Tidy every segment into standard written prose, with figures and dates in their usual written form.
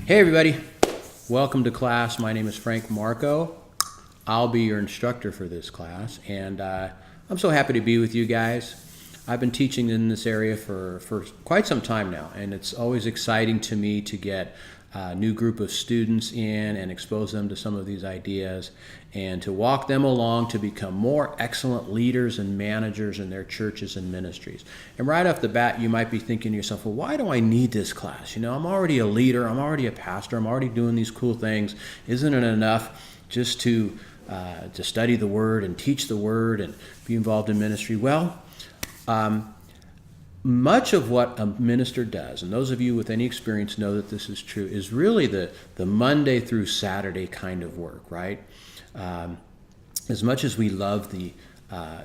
Hey everybody, welcome to class. My name is Frank Marco. I'll be your instructor for this class, and I'm so happy to be with you guys. I've been teaching in this area for quite some time now, and it's always exciting to me to get a new group of students in and expose them to some of these ideas and to walk them along to become more excellent leaders and managers in their churches and ministries. And right off the bat, you might be thinking to yourself, well, why do I need this class? You know, I'm already a leader, I'm already a pastor, I'm already doing these cool things. Isn't it enough just to study the Word and teach the Word and be involved in ministry? Well, much of what a minister does, and those of you with any experience know that this is true, is really the Monday through Saturday kind of work, right? As much as we love the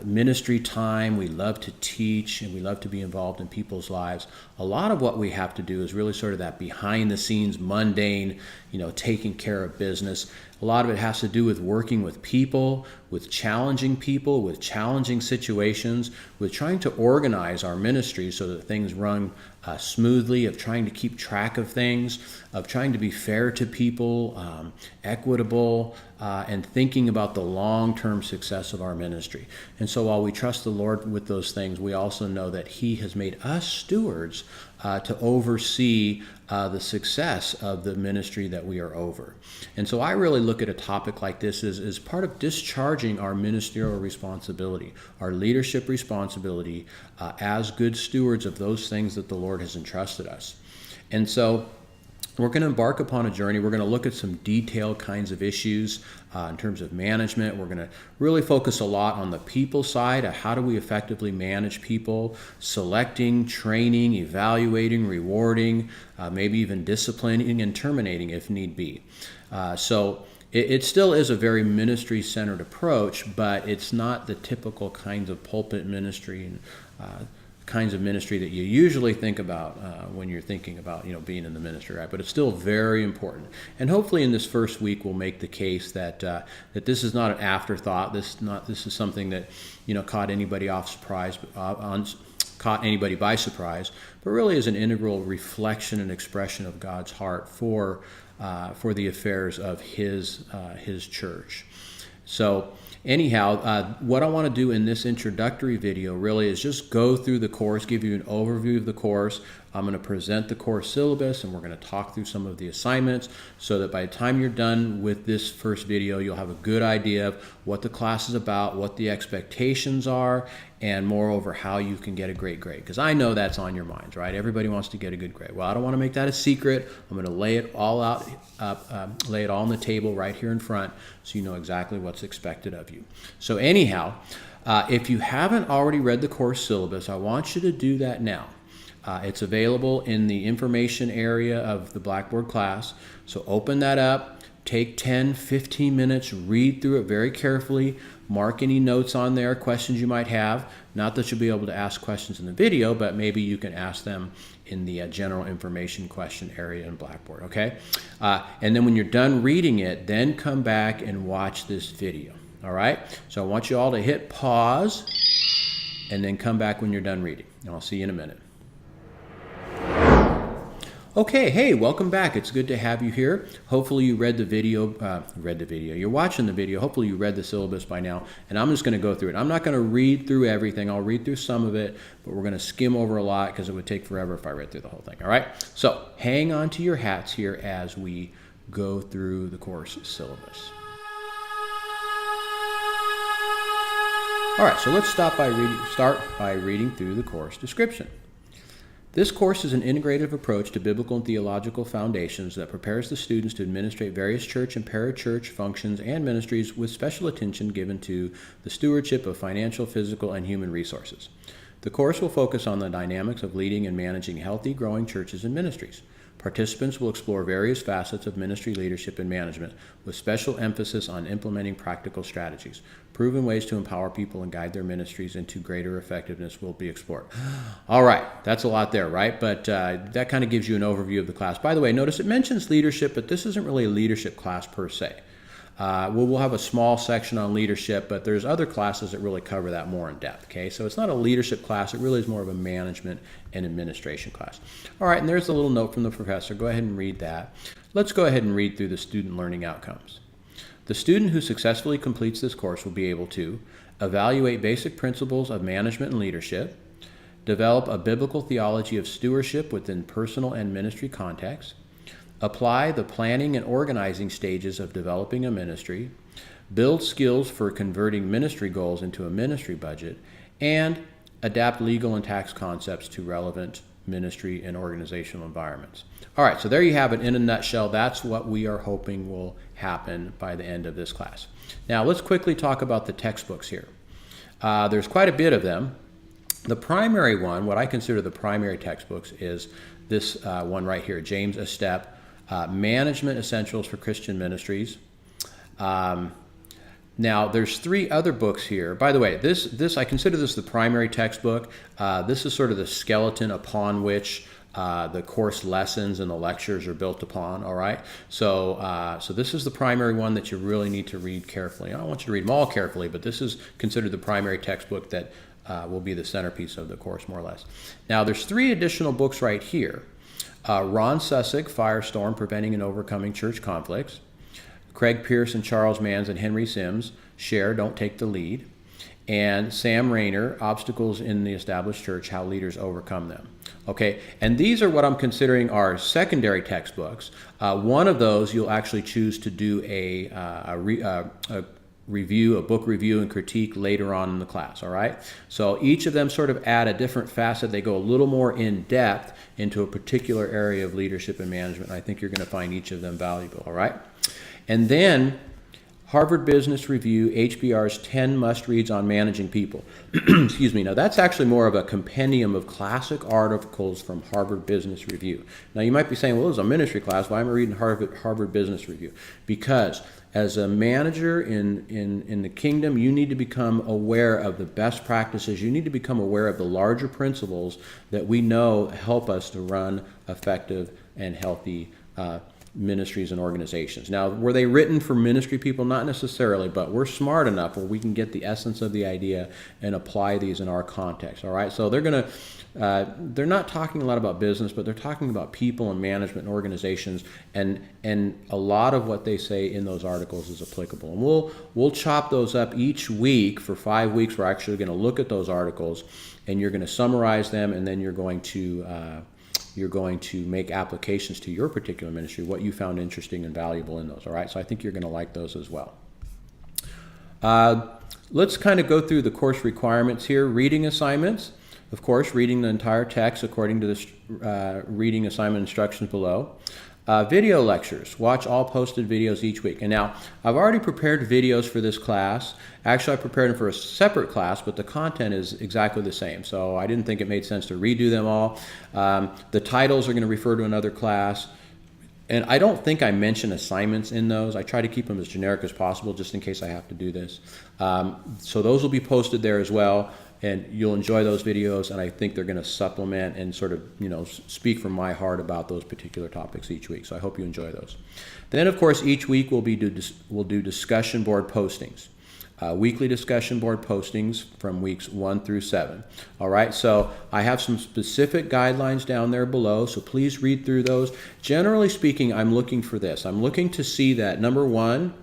ministry time, we love to teach, and we love to be involved in people's lives, a lot of what we have to do is really sort of that behind the scenes, mundane, taking care of business. A lot of it has to do with working with people, with challenging situations, with trying to organize our ministry so that things run smoothly, of trying to keep track of things, of trying to be fair to people, equitable, and thinking about the long-term success of our ministry. And so while we trust the Lord with those things, we also know that He has made us stewards to oversee the success of the ministry that we are over. And so I really look at a topic like this as part of discharging our ministerial responsibility, our leadership responsibility as good stewards of those things that the Lord has entrusted us. And so we're going to embark upon a journey. We're going to look at some detailed kinds of issues in terms of management. We're going to really focus a lot on the people side. How do we effectively manage people? Selecting, training, evaluating, rewarding, maybe even disciplining and terminating if need be. So it still is a very ministry-centered approach, but it's not the typical kinds of pulpit ministry and kinds of ministry that you usually think about when you're thinking about being in the ministry, right? But it's still very important. And hopefully in this first week we'll make the case that that this is not an afterthought. This is something that caught anybody by surprise, but really is an integral reflection and expression of God's heart for the affairs of His church. So anyhow, what I want to do in this introductory video really is just go through the course, give you an overview of the course. I'm going to present the course syllabus, and we're going to talk through some of the assignments so that by the time you're done with this first video, you'll have a good idea of what the class is about, what the expectations are, and moreover, how you can get a great grade. Because I know that's on your minds, right? Everybody wants to get a good grade. Well, I don't want to make that a secret. I'm going to lay it all out, lay it all on the table right here in front so you know exactly what's expected of you. So anyhow, if you haven't already read the course syllabus, I want you to do that now. It's available in the information area of the Blackboard class. So open that up, take 10, 15 minutes, read through it very carefully, mark any notes on there, questions you might have. Not that you'll be able to ask questions in the video, but maybe you can ask them in the general information question area in Blackboard, okay? And then when you're done reading it, then come back and watch this video, all right? So I want you all to hit pause and then come back when you're done reading. And I'll see you in a minute. Okay, hey, welcome back. It's good to have you here. Hopefully you read the video. You're watching the video. Hopefully you read the syllabus by now, and I'm just going to go through it. I'm not going to read through everything. I'll read through some of it, but we're going to skim over a lot because it would take forever if I read through the whole thing, all right? So hang on to your hats here as we go through the course syllabus. All right, so let's start by reading through the course description. This course is an integrative approach to biblical and theological foundations that prepares the students to administrate various church and parachurch functions and ministries with special attention given to the stewardship of financial, physical, and human resources. The course will focus on the dynamics of leading and managing healthy, growing churches and ministries. Participants will explore various facets of ministry leadership and management with special emphasis on implementing practical strategies. Proven ways to empower people and guide their ministries into greater effectiveness will be explored. All right, that's a lot there, right? But that kind of gives you an overview of the class. By the way, notice it mentions leadership, but this isn't really a leadership class per se. We'll have a small section on leadership, but there's other classes that really cover that more in depth, okay? So it's not a leadership class, it really is more of a management and administration class. All right, and there's a little note from the professor. Go ahead and read that. Let's go ahead and read through the student learning outcomes. The student who successfully completes this course will be able to evaluate basic principles of management and leadership, develop a biblical theology of stewardship within personal and ministry contexts, apply the planning and organizing stages of developing a ministry, build skills for converting ministry goals into a ministry budget, and adapt legal and tax concepts to relevant ministry and organizational environments. All right, so there you have it in a nutshell. That's what we are hoping will happen by the end of this class. Now, let's quickly talk about the textbooks here. There's quite a bit of them. The primary one, what I consider the primary textbooks, is this one right here, James Estep, Management Essentials for Christian Ministries. Now, there's 3 other books here. By the way, this I consider this the primary textbook. This is sort of the skeleton upon which the course lessons and the lectures are built upon, all right? So this is the primary one that you really need to read carefully. I don't want you to read them all carefully, but this is considered the primary textbook that will be the centerpiece of the course, more or less. Now, there's 3 additional books right here. Ron Sussick, Firestorm, Preventing and Overcoming Church Conflicts. Craig Pierce and Charles Manns and Henry Sims, Share, Don't Take the Lead. And Sam Rayner, Obstacles in the Established Church, How Leaders Overcome Them. Okay, and these are what I'm considering are secondary textbooks. One of those you'll actually choose to do a review, a book review and critique later on in the class, all right? So each of them sort of add a different facet. They go a little more in depth into a particular area of leadership and management. I think you're going to find each of them valuable, all right? And then Harvard Business Review, HBR's 10 must-reads on managing people. Excuse me. Now, that's actually more of a compendium of classic articles from Harvard Business Review. Now, you might be saying, well, this is a ministry class. Why am I reading Harvard Business Review? Because as a manager in the kingdom, you need to become aware of the best practices. You need to become aware of the larger principles that we know help us to run effective and healthy ministries and organizations. Now, were they written for ministry people? Not necessarily, but we're smart enough where we can get the essence of the idea and apply these in our context, all right? So they're not talking a lot about business, but they're talking about people and management and organizations, and a lot of what they say in those articles is applicable. And we'll chop those up each week for 5 weeks. We're actually going to look at those articles, and you're going to summarize them, and then you're going to make applications to your particular ministry, what you found interesting and valuable in those, all right? So I think you're going to like those as well. Let's kind of go through the course requirements here. Reading assignments, of course, reading the entire text according to the reading assignment instructions below. Video lectures. Watch all posted videos each week. And now, I've already prepared videos for this class. Actually, I prepared them for a separate class, but the content is exactly the same. So I didn't think it made sense to redo them all. The titles are going to refer to another class. And I don't think I mention assignments in those. I try to keep them as generic as possible just in case I have to do this. So those will be posted there as well. And you'll enjoy those videos, and I think they're going to supplement and sort of, speak from my heart about those particular topics each week. So I hope you enjoy those. Then, of course, each week we'll do discussion board postings, weekly discussion board postings from weeks 1 through 7. All right, so I have some specific guidelines down there below, so please read through those. Generally speaking, I'm looking for this. I'm looking to see that, number one,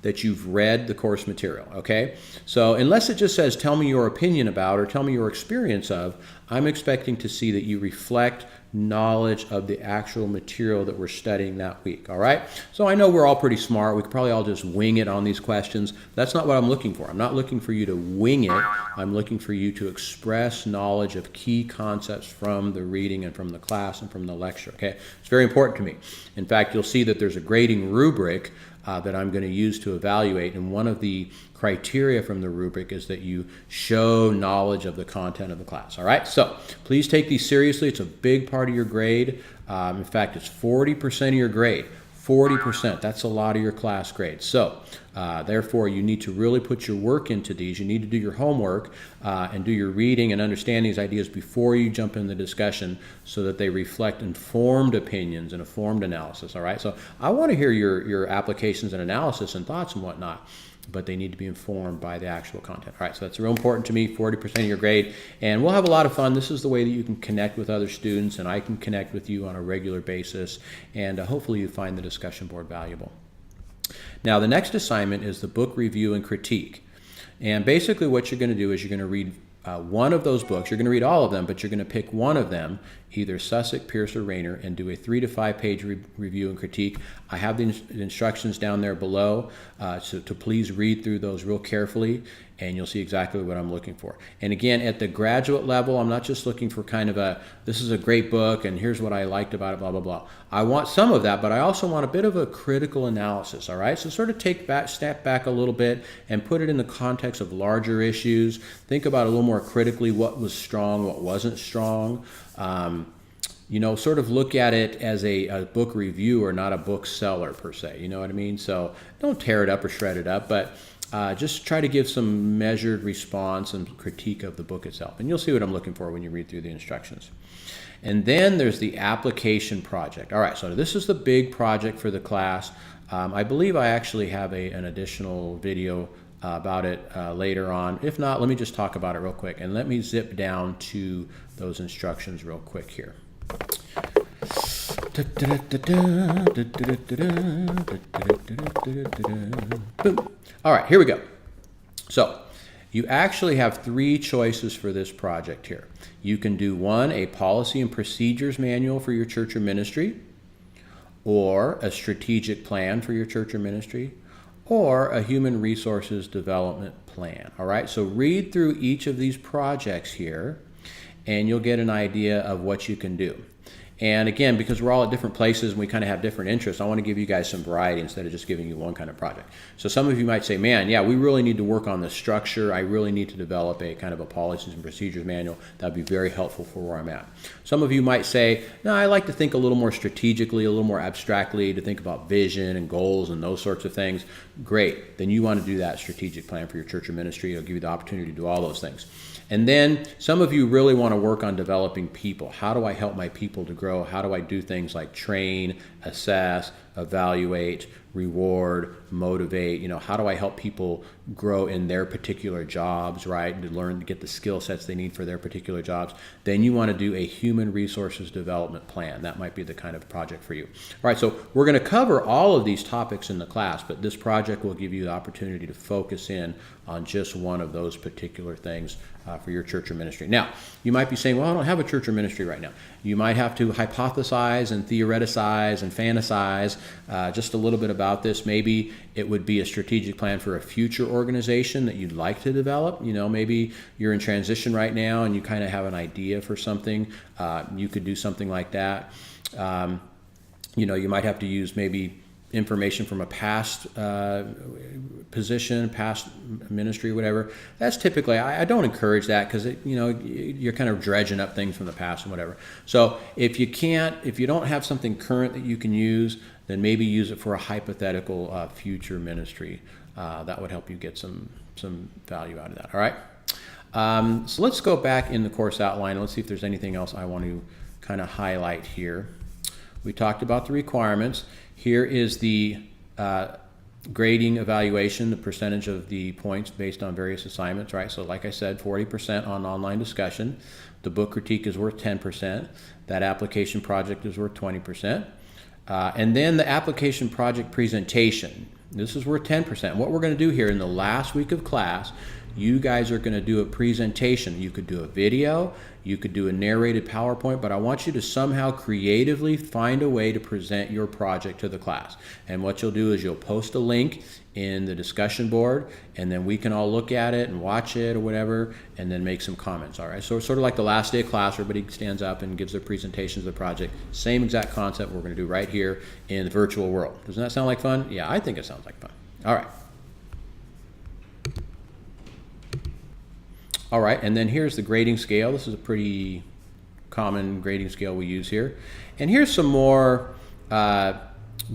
that you've read the course material, okay? So unless it just says, tell me your opinion about or tell me your experience of, I'm expecting to see that you reflect knowledge of the actual material that we're studying that week, all right? So I know we're all pretty smart. We could probably all just wing it on these questions. That's not what I'm looking for. I'm not looking for you to wing it. I'm looking for you to express knowledge of key concepts from the reading and from the class and from the lecture, okay? It's very important to me. In fact, you'll see that there's a grading rubric that I'm going to use to evaluate, and one of the criteria from the rubric is that you show knowledge of the content of the class, all right? So please take these seriously. It's a big part of your grade. In fact, it's 40% of your grade. 40%, that's a lot of your class grade. So Therefore, you need to really put your work into these. You need to do your homework and do your reading and understand these ideas before you jump in the discussion so that they reflect informed opinions and informed analysis, all right? So I want to hear your applications and analysis and thoughts and whatnot, but they need to be informed by the actual content. All right, so that's real important to me, 40% of your grade, and we'll have a lot of fun. This is the way that you can connect with other students, and I can connect with you on a regular basis, and hopefully you find the discussion board valuable. Now, the next assignment is the book review and critique. And basically what you're going to do is you're going to read one of those books. You're going to read all of them, but you're going to pick one of them, either Sussex, Pierce, or Rayner, and do a 3 to 5 page review and critique. I have the instructions down there below, so to please read through those real carefully, and you'll see exactly what I'm looking for. And again, at the graduate level, I'm not just looking for kind of this is a great book, and here's what I liked about it, blah, blah, blah. I want some of that, but I also want a bit of a critical analysis, all right? So sort of step back a little bit and put it in the context of larger issues. Think about a little more critically what was strong, what wasn't strong. Sort of look at it as a book reviewer, not a book seller per se, you know what I mean? So don't tear it up or shred it up, but just try to give some measured response and critique of the book itself. And you'll see what I'm looking for when you read through the instructions. And then there's the application project. All right, so this is the big project for the class. I believe I actually have an additional video about it later on. If not, let me just talk about it real quick. And let me zip down to those instructions real quick here. Boom. All right, here we go. So you actually have 3 choices for this project here. You can do 1, a policy and procedures manual for your church or ministry, or a strategic plan for your church or ministry, or a human resources development plan. All right, so read through each of these projects here, and you'll get an idea of what you can do. And again, because we're all at different places and we kind of have different interests, I want to give you guys some variety instead of just giving you one kind of project. So some of you might say, man, yeah, we really need to work on the structure. I really need to develop a kind of a policies and procedures manual. That'd be very helpful for where I'm at. Some of you might say, no, I like to think a little more strategically, a little more abstractly, to think about vision and goals and those sorts of things. Great. Then you want to do that strategic plan for your church or ministry. It'll give you the opportunity to do all those things. And then some of you really want to work on developing people. How do I help my people to grow? How do I do things like train, assess, evaluate, reward, motivate? How do I help people grow in their particular jobs, right? And to learn to get the skill sets they need for their particular jobs. Then you want to do a human resources development plan. That might be the kind of project for you. All right, so we're going to cover all of these topics in the class, but this project will give you the opportunity to focus in on just one of those particular things for your church or ministry. Now, you might be saying, well, I don't have a church or ministry right now. You might have to hypothesize and theoreticize and fantasize just a little bit about this. Maybe it would be a strategic plan for a future organization that you'd like to develop. Maybe you're in transition right now and you kind of have an idea for something. You could do something like that. You might have to use maybe information from a past position, past ministry, whatever. That's typically, I don't encourage that because you're kind of dredging up things from the past and whatever. So if you don't have something current that you can use, then maybe use it for a hypothetical future ministry. That would help you get some value out of that. All right. So let's go back in the course outline. Let's see if there's anything else I want to kind of highlight here. We talked about the requirements. Here is the grading evaluation, the percentage of the points based on various assignments, right? So like I said, 40% on online discussion. The book critique is worth 10%. That application project is worth 20%. And then the application project presentation. This is worth 10%. What we're going to do here in the last week of class, you guys are going to do a presentation. You could do a video, you could do a narrated PowerPoint, but I want you to somehow creatively find a way to present your project to the class. And what you'll do is you'll post a link in the discussion board, and then we can all look at it and watch it or whatever, and then make some comments, all right? So it's sort of like the last day of class, everybody stands up and gives their presentation of the project. Same exact concept we're going to do right here in the virtual world. Doesn't that sound like fun? Yeah, I think it sounds like fun. All right. All right, and then here's the grading scale. This is a pretty common grading scale we use here. And here's some more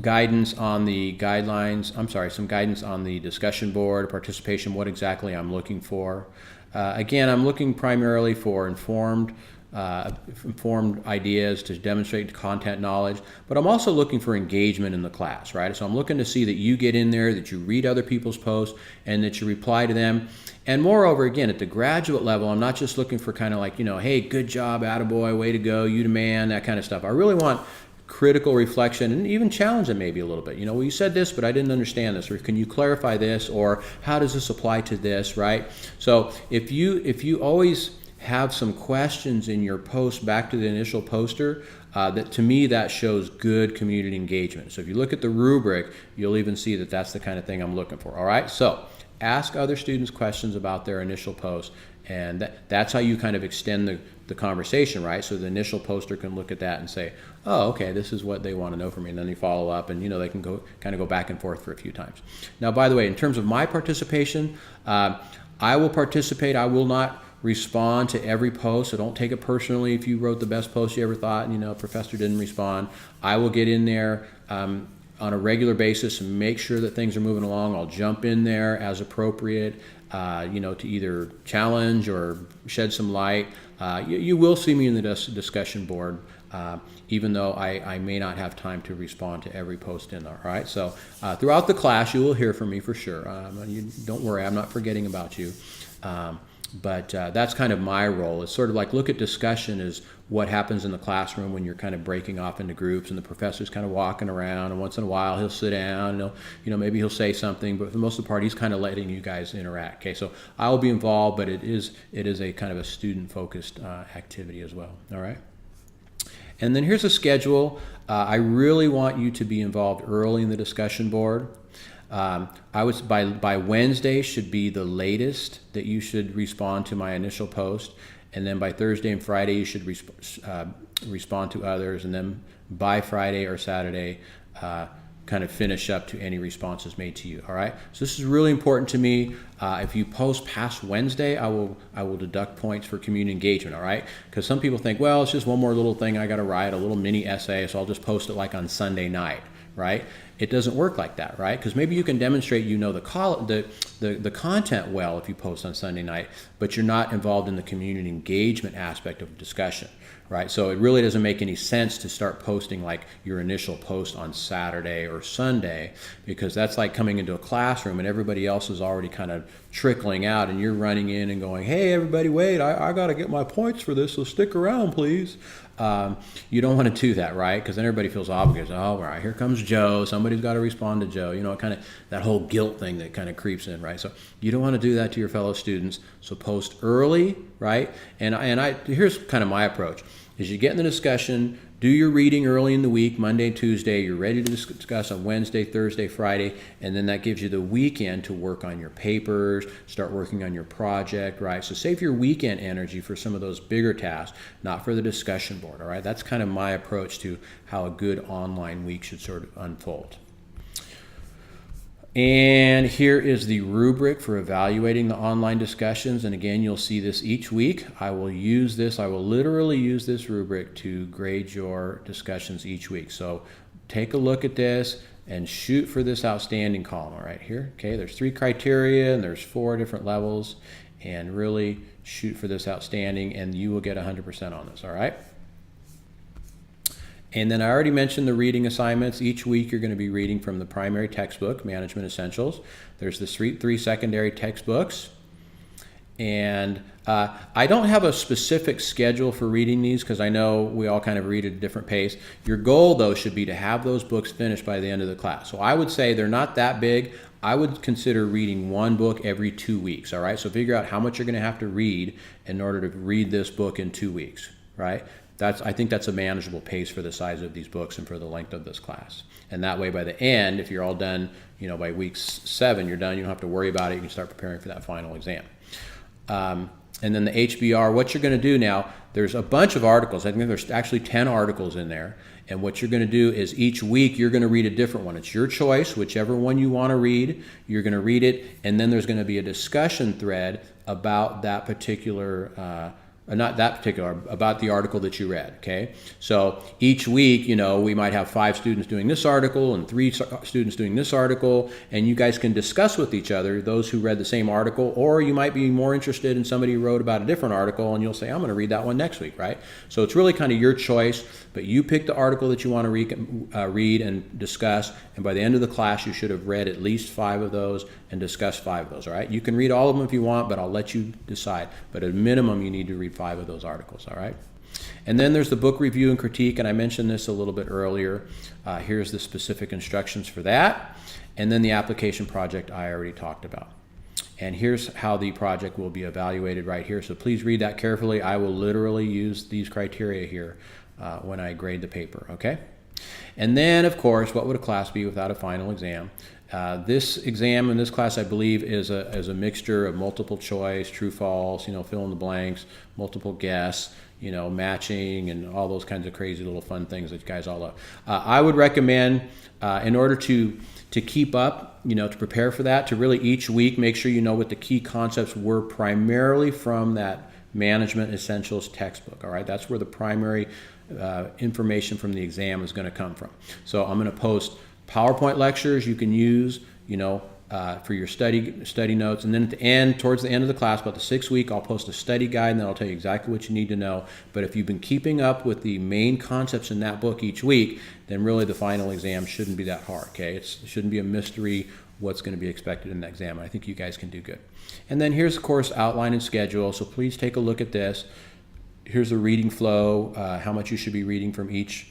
guidance on the guidelines. Some guidance on the discussion board, participation, what exactly I'm looking for. Again, I'm looking primarily for informed ideas to demonstrate content knowledge, but I'm also looking for engagement in the class, right? So I'm looking to see that you get in there, that you read other people's posts, and that you reply to them. And moreover, again, at the graduate level, I'm not just looking for kind of like, hey, good job, attaboy, way to go, you the man, that kind of stuff. I really want critical reflection and even challenge it maybe a little bit. Well, you said this, but I didn't understand this, or can you clarify this, or how does this apply to this, right? So if you always have some questions in your post back to the initial poster, that to me that shows good community engagement. So if you look at the rubric, you'll even see that that's the kind of thing I'm looking for. All right, so ask other students questions about their initial post, and that's how you kind of extend the conversation, right? So the initial poster can look at that and say, oh, okay, this is what they want to know from me, and then they follow up, and they can go back and forth for a few times. Now, by the way, in terms of my participation, I will participate. I will not respond to every post, so don't take it personally if you wrote the best post you ever thought and a professor didn't respond. I will get in there on a regular basis and make sure that things are moving along. I'll jump in there as appropriate, to either challenge or shed some light. You will see me in the discussion board, even though I may not have time to respond to every post in there. All right, so throughout the class, you will hear from me for sure. Don't worry, I'm not forgetting about you. But that's kind of my role. It's sort of like, look at discussion as what happens in the classroom when you're kind of breaking off into groups and the professor's kind of walking around, and once in a while he'll sit down and maybe he'll say something, but for the most of the part he's kind of letting you guys interact. Okay, so I will be involved, but it is a kind of a student-focused activity as well. All right. And then here's a schedule. I really want you to be involved early in the discussion board. I was by Wednesday should be the latest that you should respond to my initial post, and then by Thursday and Friday you should respond to others, and then by Friday or Saturday kind of finish up to any responses made to you. All right, so this is really important to me. If you post past Wednesday, I will deduct points for community engagement. All right, because some people think, well, it's just one more little thing I got to write, a little mini essay, so I'll just post it like on Sunday night. Right? It doesn't work like that, right? Because maybe you can demonstrate the content well if you post on Sunday night, but you're not involved in the community engagement aspect of discussion, right? So it really doesn't make any sense to start posting like your initial post on Saturday or Sunday, because that's like coming into a classroom and everybody else is already kind of trickling out, and you're running in and going, hey, everybody, wait, I got to get my points for this, so stick around, please. You don't want to do that, right? Because then everybody feels obligated. Oh, all right, here comes Joe. Somebody's got to respond to Joe. Kind of that whole guilt thing that kind of creeps in, right? So you don't want to do that to your fellow students. So post early, right? And here's kind of my approach: is you get in the discussion, do your reading early in the week, Monday, Tuesday. You're ready to discuss on Wednesday, Thursday, Friday, and then that gives you the weekend to work on your papers, start working on your project, right? So save your weekend energy for some of those bigger tasks, not for the discussion board, all right? That's kind of my approach to how a good online week should sort of unfold. And here is the rubric for evaluating the online discussions. And again, you'll see this each week. I will literally use this rubric to grade your discussions each week. So take a look at this and shoot for this outstanding column right here. Okay, there's 3 criteria and there's 4 different levels, and really shoot for this outstanding and you will get 100% on this, all right? And then I already mentioned the reading assignments. Each week you're going to be reading from the primary textbook, Management Essentials. There's the 3 secondary textbooks. And I don't have a specific schedule for reading these because I know we all kind of read at a different pace. Your goal, though, should be to have those books finished by the end of the class. So I would say they're not that big. I would consider reading 1 book every 2 weeks, all right? So figure out how much you're going to have to read in order to read this book in 2 weeks, right? I think that's a manageable pace for the size of these books and for the length of this class. And that way, by the end, if you're all done, by week 7, you're done. You don't have to worry about it. You can start preparing for that final exam. And then the HBR, what you're going to do now, there's a bunch of articles. I think there's actually 10 articles in there. And what you're going to do is each week you're going to read a different one. It's your choice, whichever one you want to read. You're going to read it, and then there's going to be a discussion thread about that particular not that particular, about the article that you read, okay? So each week, we might have 5 students doing this article and 3 students doing this article, and you guys can discuss with each other, those who read the same article, or you might be more interested in somebody who wrote about a different article, and you'll say, I'm going to read that one next week, right? So it's really kind of your choice, but you pick the article that you want to read and discuss, and by the end of the class, you should have read at least 5 of those and discussed 5 of those, all right? You can read all of them if you want, but I'll let you decide. But at minimum, you need to read 5 of those articles, all right? And then there's the book review and critique, and I mentioned this a little bit earlier. Here's the specific instructions for that. And then the application project I already talked about. And here's how the project will be evaluated right here. So please read that carefully. I will literally use these criteria here when I grade the paper, okay? And then, of course, what would a class be without a final exam? This exam in this class, I believe, is a mixture of multiple choice, true, false, fill in the blanks, multiple guess, matching, and all those kinds of crazy little fun things that you guys all love. I would recommend, in order to keep up, to prepare for that, to really each week make sure you know what the key concepts were primarily from that Management Essentials textbook, all right? That's where the primary information from the exam is going to come from. So I'm going to post PowerPoint lectures you can use, for your study notes. And then at the end, towards the end of the class, about the 6th week, I'll post a study guide, and then I'll tell you exactly what you need to know. But if you've been keeping up with the main concepts in that book each week, then really the final exam shouldn't be that hard, okay? It shouldn't be a mystery what's going to be expected in the exam. I think you guys can do good. And then here's the course outline and schedule, so please take a look at this. Here's the reading flow, how much you should be reading from each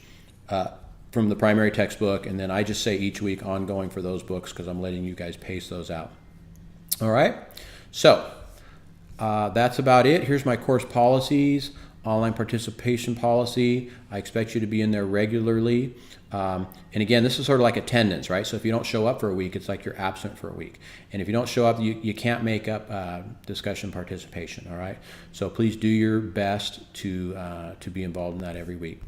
from the primary textbook, and then I just say each week ongoing for those books because I'm letting you guys pace those out. All right, so that's about it. Here's my course policies, online participation policy. I expect you to be in there regularly. And again, this is sort of like attendance, right? So if you don't show up for a week, it's like you're absent for a week. And if you don't show up, you can't make up discussion participation, all right? So please do your best to be involved in that every week.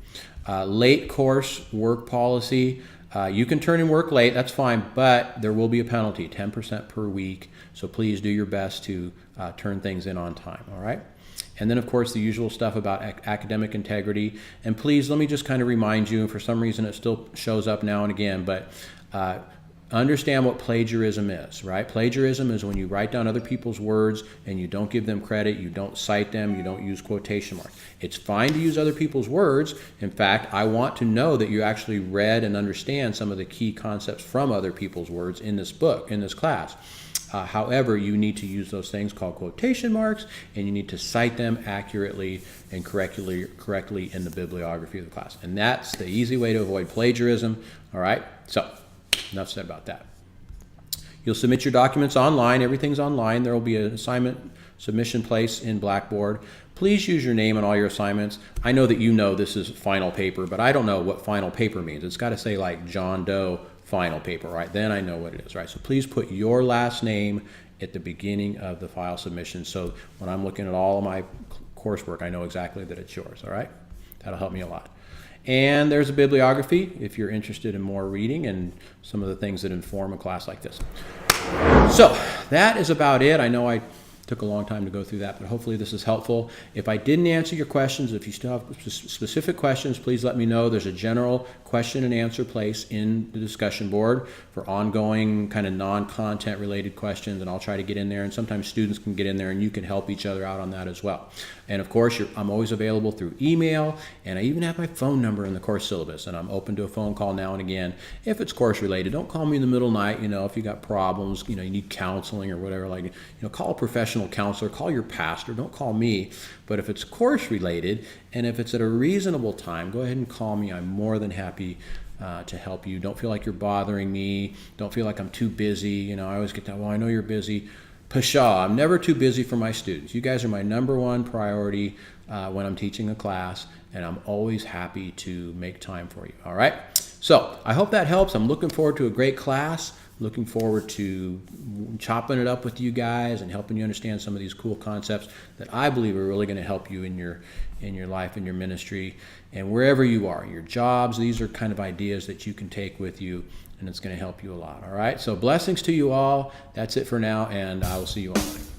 Late course work policy. You can turn in work late, that's fine, but there will be a penalty, 10% per week. So please do your best to turn things in on time, all right? And then, of course, the usual stuff about academic integrity. And please, let me just kind of remind you, and for some reason it still shows up now and again, but understand what plagiarism is, right? Plagiarism is when you write down other people's words and you don't give them credit, you don't cite them, you don't use quotation marks. It's fine to use other people's words. In fact, I want to know that you actually read and understand some of the key concepts from other people's words in this book, in this class. However, you need to use those things called quotation marks, and you need to cite them accurately and correctly in the bibliography of the class. And that's the easy way to avoid plagiarism. All right, so enough said about that. You'll submit your documents online. Everything's online. There will be an assignment submission place in Blackboard. Please use your name on all your assignments. I know that you know this is final paper, but I don't know what final paper means. It's got to say like John Doe final paper, right? Then I know what it is, right? So please put your last name at the beginning of the file submission, so when I'm looking at all of my coursework, I know exactly that it's yours, all right? That'll help me a lot. And there's a bibliography if you're interested in more reading and some of the things that inform a class like this. So that is about it. I know I took a long time to go through that, but hopefully this is helpful. If I didn't answer your questions, if you still have specific questions, please let me know. There's a general question and answer place in the discussion board for ongoing kind of non-content related questions, and I'll try to get in there, and sometimes students can get in there and you can help each other out on that as well. And of course, I'm always available through email, and I even have my phone number in the course syllabus, and I'm open to a phone call now and again if it's course related. Don't call me in the middle of the night, if you got problems, you need counseling or whatever, call a professional counselor, call your pastor, don't call me. But if it's course related and if it's at a reasonable time, go ahead and call me. I'm more than happy to help you. Don't feel like you're bothering me. Don't feel like I'm too busy. I always get that, well, I know you're busy. Pshaw, I'm never too busy for my students. You guys are my number one priority when I'm teaching a class, and I'm always happy to make time for you, all right? So I hope that helps. I'm looking forward to a great class. Looking forward to chopping it up with you guys and helping you understand some of these cool concepts that I believe are really going to help you in your life, in your ministry, and wherever you are, your jobs. These are kind of ideas that you can take with you, and it's going to help you a lot. All right, so blessings to you all. That's it for now, and I will see you online.